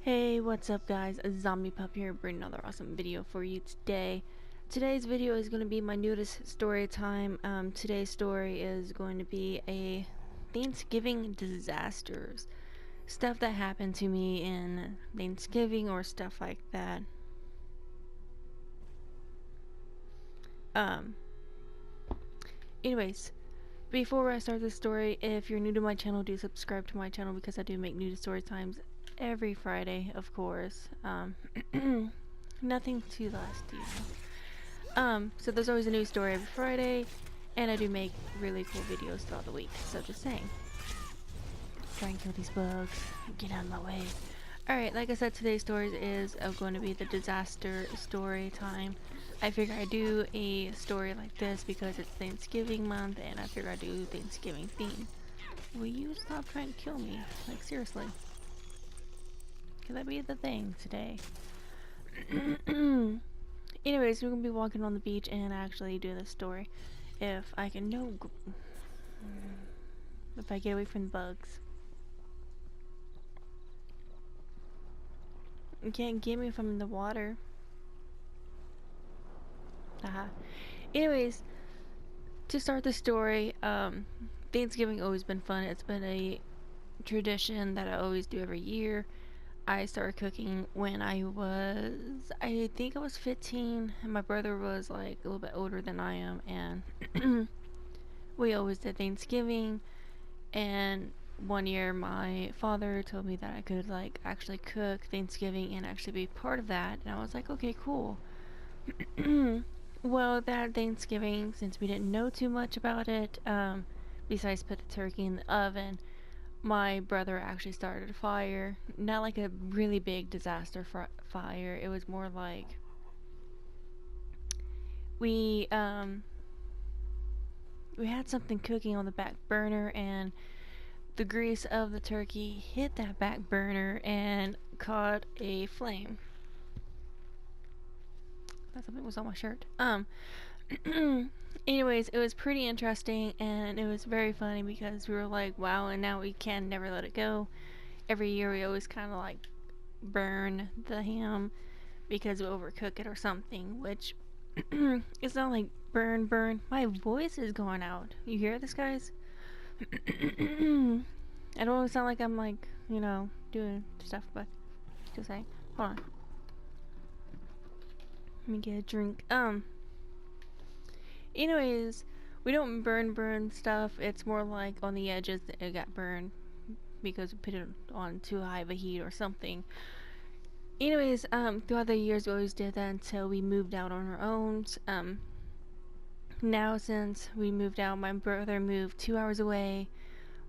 Hey, what's up guys? Zombiepup here, bringing another awesome video for you today. Today's video is going to be my nudist story time. Today's story is going to be a Thanksgiving disasters. Stuff that happened to me in Thanksgiving or stuff like that. Um, anyways, before I start this story, if you're new to my channel, do subscribe to my channel because I do make nudist story times every Friday, of course. Nothing too last year. So there's always a new story every Friday, and I do make really cool videos throughout the week. So just saying. Try and kill these bugs. Get out of my way. Alright, like I said, today's story is going to be the disaster story time. I figure I do a story like this because it's Thanksgiving month, and I figure I do Thanksgiving theme. Will you stop trying to kill me? Like, seriously. Could that be the thing today? Anyways, we're gonna be walking on the beach and actually do this story. If I can if I get away from the bugs. You can't get me from the water. Haha. Anyways, to start the story, Thanksgiving always been fun. It's been a tradition that I always do every year. I started cooking when I think I was 15, and my brother was like a little bit older than I am, and we always did Thanksgiving. And one year my father told me that I could like actually cook Thanksgiving and actually be part of that, and I was like, okay, cool. Well, that Thanksgiving, since we didn't know too much about it, besides put the turkey in the oven, my brother actually started a fire. Not like a really big disaster fire. It was more like we we had something cooking on the back burner, and the grease of the turkey hit that back burner and caught a flame. That something was on my shirt. Anyways, it was pretty interesting, and it was very funny because we were like, wow, and now we can never let it go. Every year we always kind of like burn the ham because we overcook it or something, which it's not like burn. My voice is going out. You hear this, guys? I don't sound like I'm like, doing stuff, but just saying. Hold on. Let me get a drink. Anyways, we don't burn stuff. It's more like on the edges that it got burned because we put it on too high of a heat or something. Anyways, throughout the years we always did that until we moved out on our own. Now since we moved out, my brother moved 2 hours away,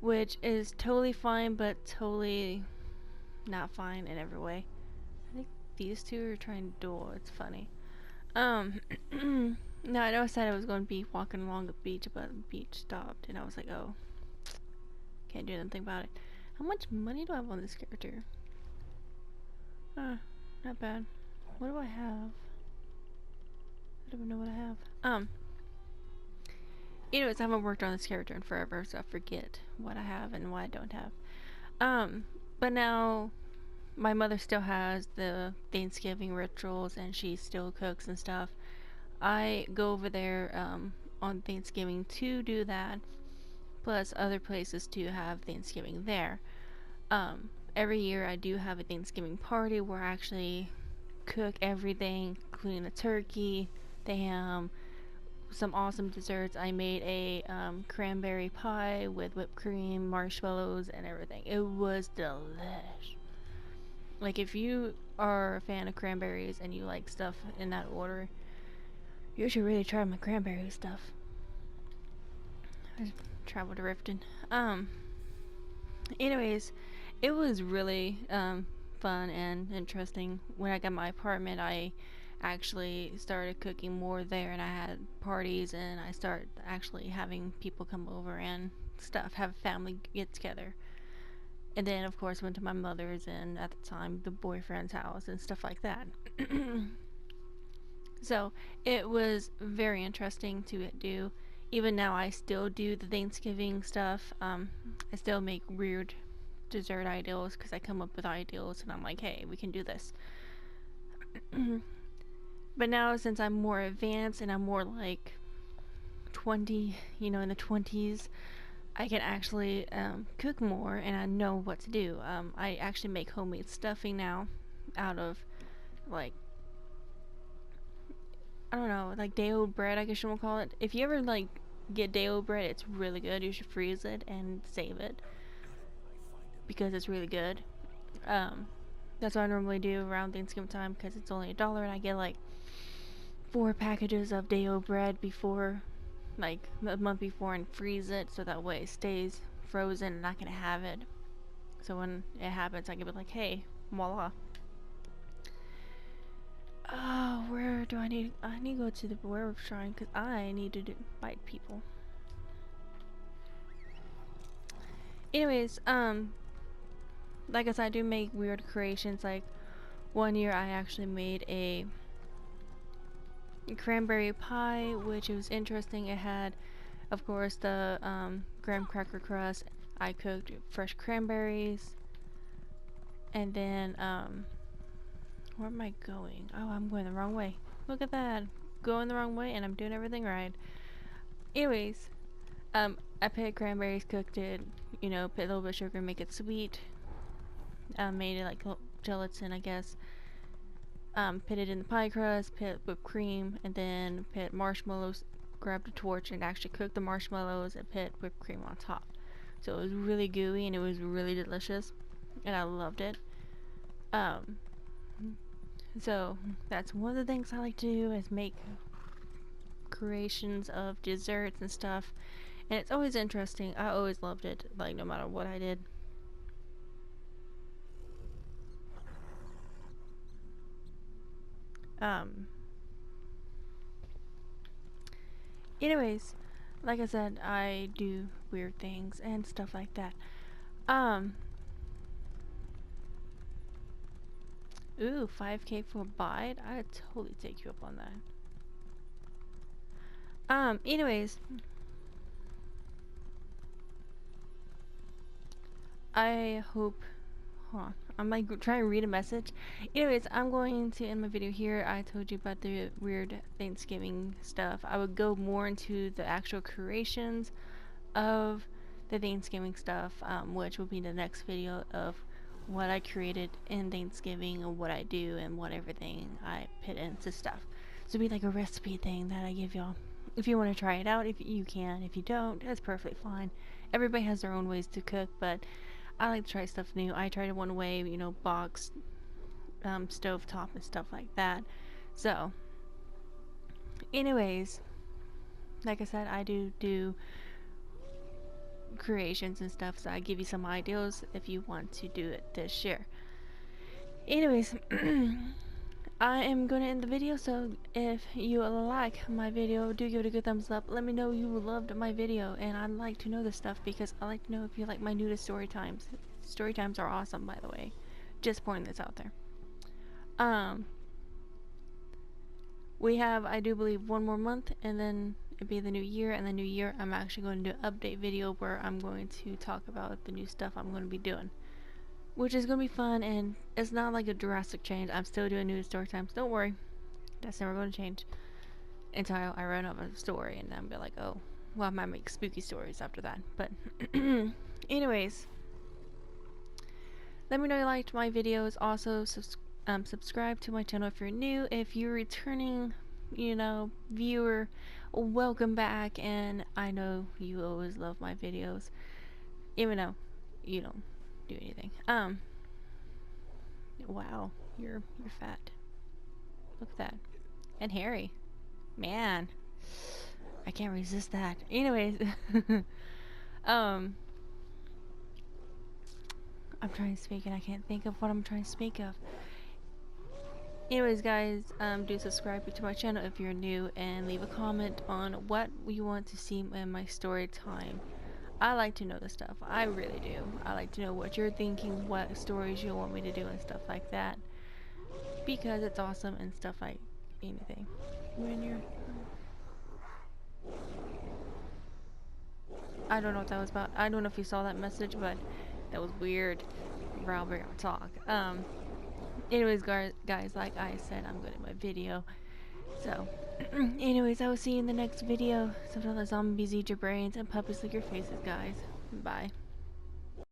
which is totally fine, but totally not fine in every way. I think these two are trying to duel. It's funny. No, I know I said I was going to be walking along the beach, but the beach stopped, and I was like, oh, can't do anything about it. How much money do I have on this character? Not bad. What do I have? I don't even know what I have. Anyways, I haven't worked on this character in forever, so I forget what I have and what I don't have. But now my mother still has the Thanksgiving rituals, and she still cooks and stuff. I go over there on Thanksgiving to do that, plus other places to have Thanksgiving there. Every year I do have a Thanksgiving party where I actually cook everything, including the turkey, the ham, some awesome desserts. I made a cranberry pie with whipped cream, marshmallows, and everything. It was delish. Like, if you are a fan of cranberries and you like stuff in that order, you should really try my cranberry stuff. I traveled to Riften. Anyways, it was really fun and interesting. When I got my apartment, I actually started cooking more there, and I had parties, and I started actually having people come over and stuff, have a family get together. And then, of course, went to my mother's and, at the time, the boyfriend's house and stuff like that. So it was very interesting to do. Even now I still do the Thanksgiving stuff. I still make weird dessert ideals because I come up with ideals and I'm like, hey, we can do this. But now since I'm more advanced and I'm more like 20, you know, in the 20s, I can actually cook more and I know what to do. I actually make homemade stuffing now out of like, I don't know, like day-old bread, I guess you will call it. If you ever like get day-old bread, it's really good. You should freeze it and save it because it's really good. That's what I normally do around Thanksgiving time because it's only $1 and I get like 4 packages of day-old bread before, like a month before, and freeze it so that way it stays frozen and I can have it. So when it happens, I can be like, hey, voila. Oh, where do I need? I need to go to the werewolf shrine because I need to fight people. Anyways, like I said, I do make weird creations. Like one year, I actually made a cranberry pie, which was interesting. It had, of course, the graham cracker crust. I cooked fresh cranberries, and then where am I going? Oh, I'm going the wrong way. Look at that. Going the wrong way and I'm doing everything right. Anyways, I put cranberries, cooked it, you know, put a little bit of sugar, make it sweet. Made it like gelatin, I guess. Put it in the pie crust, put whipped cream, and then put marshmallows, grabbed a torch and actually cooked the marshmallows and put whipped cream on top. So it was really gooey and it was really delicious. And I loved it. So that's one of the things I like to do is make creations of desserts and stuff, and it's always interesting. I always loved it, like no matter what I did. Anyways, like I said, I do weird things and stuff like that. Ooh, 5K for a bite? I'd totally take you up on that. Anyways, I hope, hold on, I'm like trying to read a message. Anyways, I'm going to end my video here. I told you about the weird Thanksgiving stuff. I would go more into the actual creations of the Thanksgiving stuff, which will be the next video of what I created in Thanksgiving and what I do and what everything I put into stuff. So it'll be like a recipe thing that I give y'all. If you want to try it out, if you can. If you don't, that's perfectly fine. Everybody has their own ways to cook, but I like to try stuff new. I tried it one way, you know, box, stove top and stuff like that. So, anyways, like I said, I do creations and stuff, so I give you some ideas if you want to do it this year. Anyways, I am going to end the video, so if you like my video, do give it a good thumbs up. Let me know you loved my video, and I'd like to know this stuff because I like to know if you like my Nudist story times. Story times are awesome, by the way. Just pointing this out there. We have, I do believe, one more month, and then it'd be the new year, and the new year I'm actually going to do an update video where I'm going to talk about the new stuff I'm going to be doing, which is going to be fun, and it's not like a drastic change. I'm still doing new story times. Don't worry, that's never going to change until I run out of a story, and then be like, oh, well, I might make spooky stories after that. But anyways, let me know you liked my videos. Also, subscribe to my channel if you're new. If you're returning, you know, viewer, welcome back. And I know you always love my videos, even though you don't do anything. Wow, you're fat. Look at that. And hairy. Man, I can't resist that. Anyways, I'm trying to speak and I can't think of what I'm trying to speak of. Anyways, guys, do subscribe to my channel if you're new, and leave a comment on what you want to see in my story time. I like to know the stuff. I really do. I like to know what you're thinking, what stories you want me to do and stuff like that, because it's awesome and stuff like anything. When you're, I don't know what that was about. I don't know if you saw that message, but That was weird. Robert, gonna talk. Anyways, guys, like I said, I'm good at my video. So, anyways, I will see you in the next video. So don't let zombies eat your brains and puppies lick your faces, guys. Bye.